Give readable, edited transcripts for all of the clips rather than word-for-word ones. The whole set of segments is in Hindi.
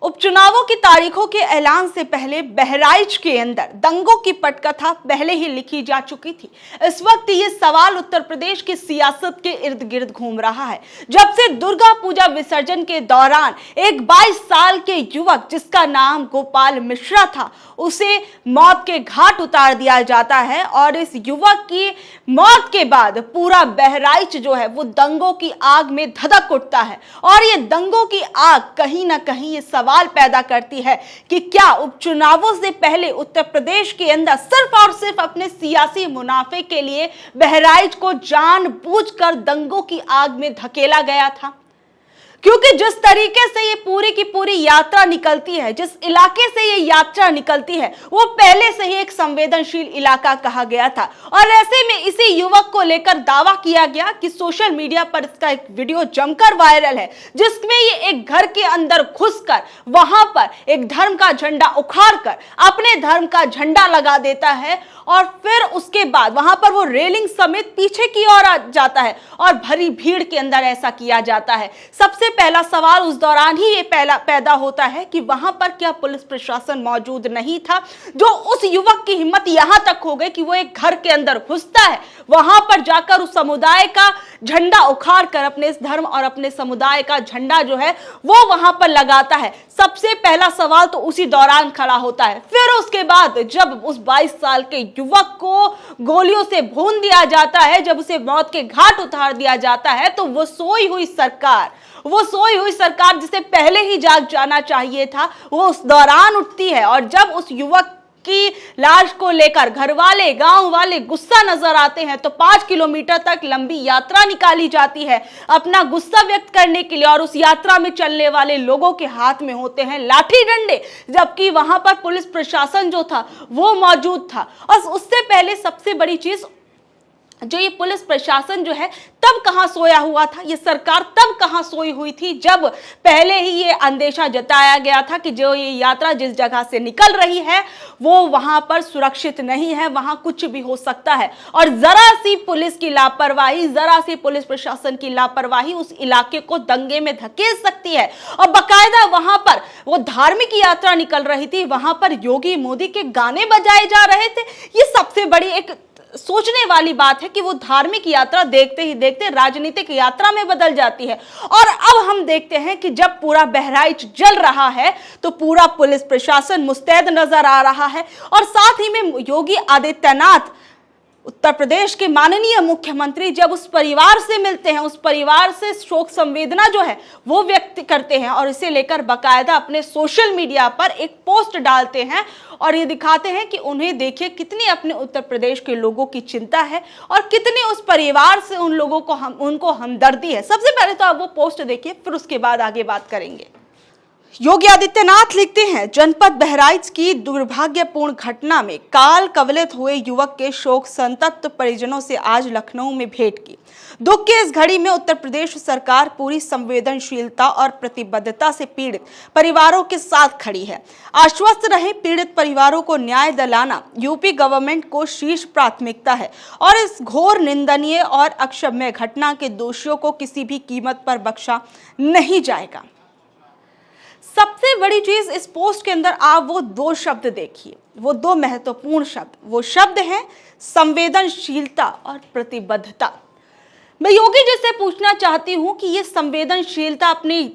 उपचुनावों की तारीखों के ऐलान से पहले बहराइच के अंदर दंगों की पटकथा पहले ही लिखी जा चुकी थी। इस वक्त ये सवाल उत्तर प्रदेश की सियासत के इर्द गिर्द घूम रहा है। जब से दुर्गा पूजा विसर्जन के दौरान एक 22 साल के युवक जिसका नाम गोपाल मिश्रा था, उसे मौत के घाट उतार दिया जाता है और इस युवक की मौत के बाद पूरा बहराइच जो है वो दंगों की आग में धधक उठता है। और ये दंगों की आग कहीं ना कहीं ये सवाल पैदा करती है कि क्या उपचुनावों से पहले उत्तर प्रदेश के अंदर सिर्फ और सिर्फ अपने सियासी मुनाफे के लिए बहराइच को जानबूझकर दंगों की आग में धकेला गया था। क्योंकि जिस तरीके से ये पूरी की पूरी यात्रा निकलती है, जिस इलाके से ये यात्रा निकलती है, वो पहले से ही एक संवेदनशील इलाका कहा गया था। और ऐसे में इसी युवक को लेकर दावा किया गया कि सोशल मीडिया पर इसका एक वीडियो जमकर वायरल है, जिसमें ये एक घर के अंदर घुसकर वहां पर एक धर्म का झंडा उखाड़कर अपने धर्म का झंडा लगा देता है और फिर उसके बाद वहां पर वो रेलिंग समेत पीछे की ओर आ जाता है और भरी भीड़ के अंदर ऐसा किया जाता है। सबसे पहला सवाल उस दौरान ही ये पैदा होता है कि वहां पर क्या पुलिस प्रशासन मौजूद नहीं था, जो उस युवक की हिम्मत यहां तक हो गई कि वो एक घर के अंदर घुसता है, वहां पर जाकर उस समुदाय का झंडा उखाड़ कर अपने इस धर्म और अपने समुदाय का झंडा जो है वो वहां पर लगाता है। सबसे पहला सवाल तो उसी दौरान खड़ा होता है। फिर उसके बाद जब उस 22 साल के युवक को गोलियों से भून दिया जाता है, जब उसे मौत के घाट उतार दिया जाता है, तो वो सोई हुई सरकार जिसे पहले ही जाग जाना चाहिए था, वो उस दौरान उठती है। और जब उस युवक की लाश को लेकर घर वाले, गांव वाले गुस्सा नजर आते हैं, तो 5 किलोमीटर तक लंबी यात्रा निकाली जाती है अपना गुस्सा व्यक्त करने के लिए। और उस यात्रा में चलने वाले लोगों के हाथ में होते हैं लाठी डंडे, जबकि वहां पर पुलिस प्रशासन जो था वो मौजूद था। और उससे पहले सबसे बड़ी चीज, जो ये पुलिस प्रशासन जो है तब कहां सोया हुआ था, ये सरकार तब कहां सोई हुई थी, जब पहले ही ये अंदेशा जताया गया था कि जो ये यात्रा जिस जगह से निकल रही है वो वहां पर सुरक्षित नहीं है, वहां कुछ भी हो सकता है। और जरा सी पुलिस की लापरवाही, जरा सी पुलिस प्रशासन की लापरवाही उस इलाके को दंगे में धकेल सकती है। और बाकायदा वहां पर वो धार्मिक यात्रा निकल रही थी, वहां पर योगी मोदी के गाने बजाए जा रहे थे। ये सबसे बड़ी एक सोचने वाली बात है कि वो धार्मिक यात्रा देखते ही देखते राजनीतिक यात्रा में बदल जाती है। और अब हम देखते हैं कि जब पूरा बहराइच जल रहा है तो पूरा पुलिस प्रशासन मुस्तैद नजर आ रहा है। और साथ ही में योगी आदित्यनाथ, उत्तर प्रदेश के माननीय मुख्यमंत्री, जब उस परिवार से मिलते हैं, उस परिवार से शोक संवेदना जो है वो व्यक्त करते हैं और इसे लेकर बाकायदा अपने सोशल मीडिया पर एक पोस्ट डालते हैं और ये दिखाते हैं कि उन्हें देखिए कितनी अपने उत्तर प्रदेश के लोगों की चिंता है और कितनी उस परिवार से उनको हमदर्दी है। सबसे पहले तो आप वो पोस्ट देखिए, फिर उसके बाद आगे बात करेंगे। योगी आदित्यनाथ लिखते हैं, जनपद बहराइच की दुर्भाग्यपूर्ण घटना में काल कवलित हुए युवक के शोक संतप्त परिजनों से आज लखनऊ में भेंट की। दुख की इस घड़ी में उत्तर प्रदेश सरकार पूरी संवेदनशीलता और प्रतिबद्धता से पीड़ित परिवारों के साथ खड़ी है। आश्वस्त रहे, पीड़ित परिवारों को न्याय दिलाना यूपी गवर्नमेंट को शीर्ष प्राथमिकता है और इस घोर, निंदनीय और अक्षम्य घटना के दोषियों को किसी भी कीमत पर बख्शा नहीं जाएगा। सबसे बड़ी चीज इस पोस्ट के अंदर आप वो 2 शब्द देखिए, वो 2 महत्वपूर्ण शब्द, वो शब्द हैं संवेदनशीलता और प्रतिबद्धता। मैं योगी जी से पूछना चाहती हूं कि ये संवेदनशीलता अपनी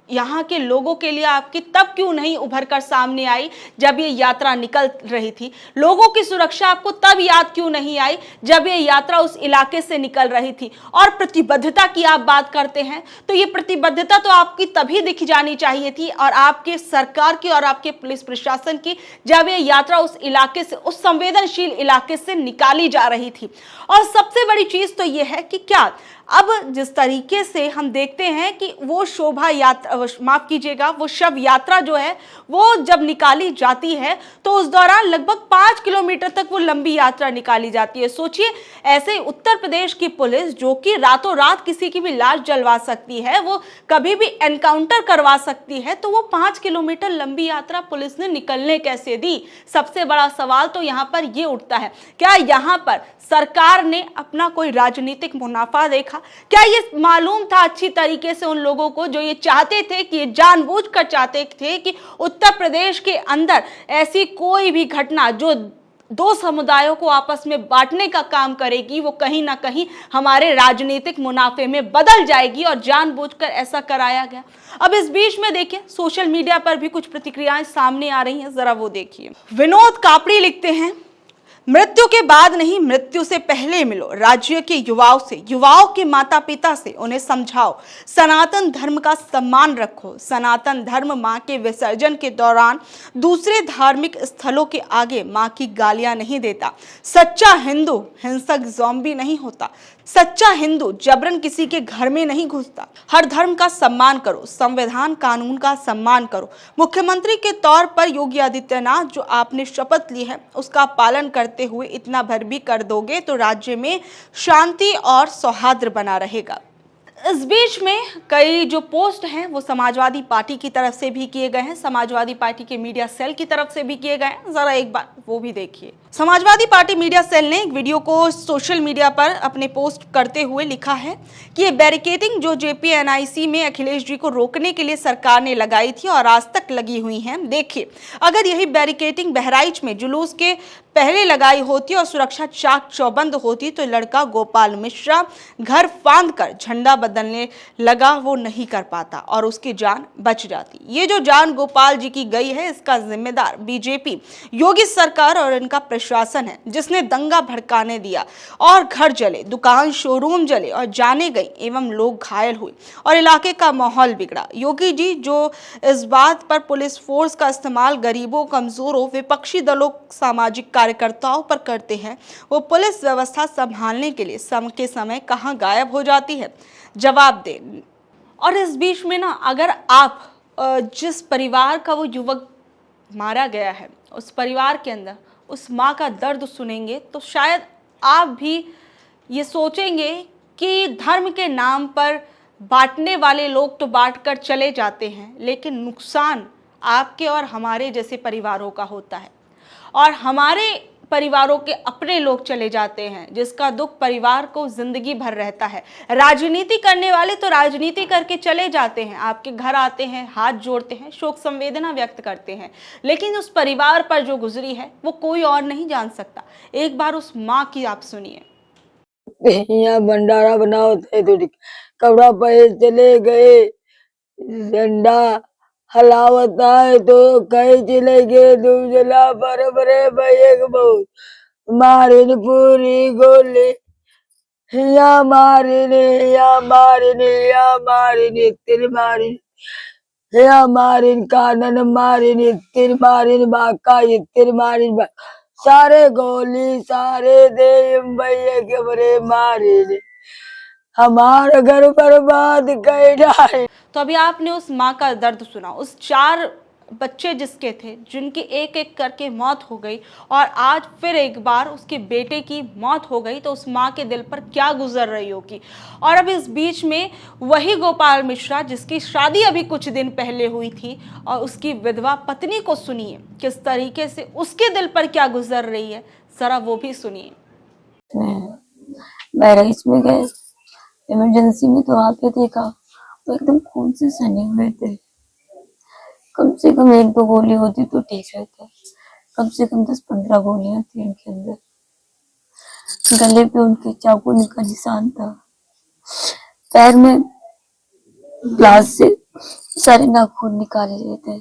यहाँ के लोगों के लिए आपकी तब क्यों नहीं उभर कर सामने आई जब ये यात्रा निकल रही थी? लोगों की सुरक्षा आपको तब याद क्यों नहीं आई जब ये यात्रा उस इलाके से निकल रही थी? और प्रतिबद्धता की आप बात करते हैं तो ये प्रतिबद्धता तो आपकी तभी दिख जानी चाहिए थी, और आपके सरकार की और आपके पुलिस प्रशासन की, जब ये यात्रा उस इलाके से, उस संवेदनशील इलाके से निकाली जा रही थी। और सबसे बड़ी चीज तो ये है कि क्या अब जिस तरीके से हम देखते हैं कि वो शोभा यात्रा, माफ कीजिएगा, वो शव यात्रा जो है वो जब निकाली जाती है तो उस दौरान लगभग 5 किलोमीटर तक वो लंबी यात्रा निकाली जाती है। सोचिए, ऐसे उत्तर प्रदेश की पुलिस जो कि रातों रात किसी की भी लाश जलवा सकती है, वो कभी भी एनकाउंटर करवा सकती है, तो वो 5 किलोमीटर लंबी यात्रा पुलिस ने निकलने कैसे दी? सबसे बड़ा सवाल तो यहाँ पर ये उठता है, क्या यहाँ पर सरकार ने अपना कोई राजनीतिक मुनाफा देखा था? क्या ये मालूम था अच्छी तरीके से उन लोगों को जो ये चाहते थे कि ये जानबूझकर चाहते थे कि उत्तर प्रदेश के अंदर ऐसी कोई भी घटना जो दो समुदायों को आपस में बांटने का काम करेगी वो कहीं ना कहीं हमारे राजनीतिक मुनाफे में बदल जाएगी, और जानबूझकर ऐसा कराया गया। अब इस बीच में देखिए सोशल मीडिया पर भी कुछ प्रतिक्रियाएं सामने आ रही हैं, जरा वो देखिए। विनोद कापड़ी लिखते हैं, मृत्यु के बाद नहीं, मृत्यु से पहले मिलो राज्य के युवाओं से, युवाओं के माता पिता से, उन्हें समझाओ सनातन धर्म का सम्मान रखो। सनातन धर्म मां के विसर्जन के दौरान दूसरे धार्मिक स्थलों के आगे मां की गालियां नहीं देता। सच्चा हिंदू हिंसक ज़ॉम्बी नहीं होता। सच्चा हिंदू जबरन किसी के घर में नहीं घुसता। हर धर्म का सम्मान करो, संविधान कानून का सम्मान करो। मुख्यमंत्री के तौर पर योगी आदित्यनाथ जो आपने शपथ ली है उसका पालन करते हुए इतना भर भी कर दोगे तो राज्य में शांति और सौहार्द बना रहेगा। इस बीच में कई जो पोस्ट हैं वो समाजवादी पार्टी की तरफ से भी किए गए हैं, समाजवादी पार्टी के मीडिया सेल की तरफ से भी किए गए हैं, जरा एक बार वो भी देखिए। समाजवादी पार्टी मीडिया सेल ने एक वीडियो को सोशल मीडिया पर अपने पोस्ट करते हुए लिखा है कि ये बैरिकेडिंग जो JPNIC में अखिलेश जी को रोकने के लिए सरकार ने लगाई थी और आज तक लगी हुई हैं, देखिए अगर यही बैरिकेडिंग बहराइच में जुलूस के पहले लगाई होती और सुरक्षा चाक चौबंद होती तो लड़का गोपाल मिश्रा घर फांद कर झंडा बदलने लगा वो नहीं कर पाता और उसकी जान बच जाती। ये जो जान गोपाल जी की गई है इसका जिम्मेदार BJP योगी सरकार और इनका प्रशासन है, जिसने दंगा भड़काने दिया और घर जले, दुकान शोरूम जले और जाने गई एवं लोग घायल हुए और इलाके का माहौल बिगड़ा। योगी जी जो इस बात पर पुलिस फोर्स का इस्तेमाल गरीबों, कमजोरों, विपक्षी दलों, सामाजिक कार्यकर्ताओं पर करते हैं, वो पुलिस व्यवस्था संभालने के लिए समय कहां गायब हो जाती है, जवाब दे। और इस बीच में ना अगर आप जिस परिवार का वो युवक मारा गया है उस परिवार के अंदर उस माँ का दर्द सुनेंगे तो शायद आप भी ये सोचेंगे कि धर्म के नाम पर बांटने वाले लोग तो बांट कर चले जाते हैं, लेकिन नुकसान आपके और हमारे जैसे परिवारों का होता है और हमारे परिवारों के अपने लोग चले जाते हैं जिसका दुख परिवार को जिंदगी भर रहता है। राजनीति करने वाले तो राजनीति करके चले जाते हैं, आपके घर आते हैं, हाथ जोड़ते हैं, शोक संवेदना व्यक्त करते हैं, लेकिन उस परिवार पर जो गुजरी है वो कोई और नहीं जान सकता। एक बार उस माँ की आप सुनिए। यहाँ भंडारा बना होता है तो कपड़ा पहले चले गए, झंडा हलावता है तो कहीं चले गए, दूसरा बरबरे भैया बहुत मारिन पूरी गोली, या मारिने या मारिने या मारिने तिर मारिन, या मारिन कानन मारिन तिर मारिन बाका तिर मारिन, सारे गोली सारे दे भैया के बरे मारिने, हमारा घर बर्बाद कर डाले। तो अभी आपने उस माँ का दर्द सुना, उस 4 बच्चे जिसके थे जिनकी एक एक करके मौत हो गई और आज फिर एक बार उसके बेटे की मौत हो गई, तो उस माँ के दिल पर क्या गुजर रही होगी। और अब इस बीच में वही गोपाल मिश्रा जिसकी शादी अभी कुछ दिन पहले हुई थी और उसकी विधवा पत्नी को सुनिए किस तरीके से उसके दिल पर क्या गुजर रही है, जरा वो भी सुनिए। बहराइच में गए इमरजेंसी में तो वहां पे देखा तो एकदम खून से सने हुए थे। कम से कम 1-2 गोली होती तो ठीक रहता, कम से कम 10-15 गोलियां थी उनके अंदर। गले पे उनके चाकू का निशान था, पैर में ग्लास से सारे नाखून निकाले गए थे,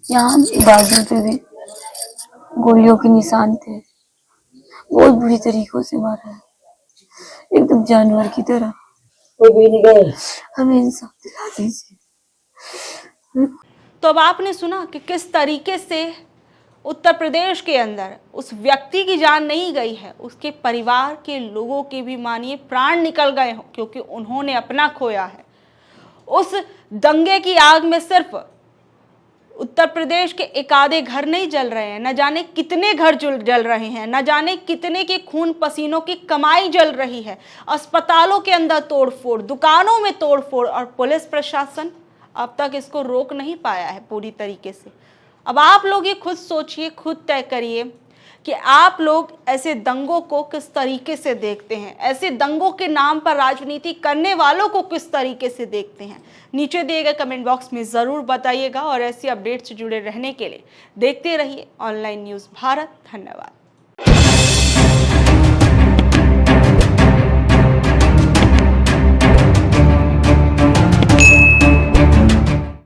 यहाँ बाजू पे भी गोलियों के निशान थे। बहुत बुरी तरीकों से मारा है, एकदम जानवर की तरह। हमें इंसाफ दिला दीजिए। तो अब आपने सुना कि किस तरीके से उत्तर प्रदेश के अंदर उस व्यक्ति की जान नहीं गई है, उसके परिवार के लोगों के भी मानिए प्राण निकल गए हों क्योंकि उन्होंने अपना खोया है। उस दंगे की आग में सिर्फ उत्तर प्रदेश के एक आधे घर नहीं जल रहे हैं, न जाने कितने घर जल रहे हैं, न जाने कितने के खून पसीनों की कमाई जल रही है। अस्पतालों के अंदर तोड़फोड़, दुकानों में तोड़फोड़ और पुलिस प्रशासन अब तक इसको रोक नहीं पाया है पूरी तरीके से। अब आप लोग ये खुद सोचिए, खुद तय करिए कि आप लोग ऐसे दंगों को किस तरीके से देखते हैं, ऐसे दंगों के नाम पर राजनीति करने वालों को किस तरीके से देखते हैं। नीचे दिए गए कमेंट बॉक्स में ज़रूर बताइएगा और ऐसी अपडेट से जुड़े रहने के लिए देखते रहिए ऑनलाइन न्यूज़ भारत। धन्यवाद।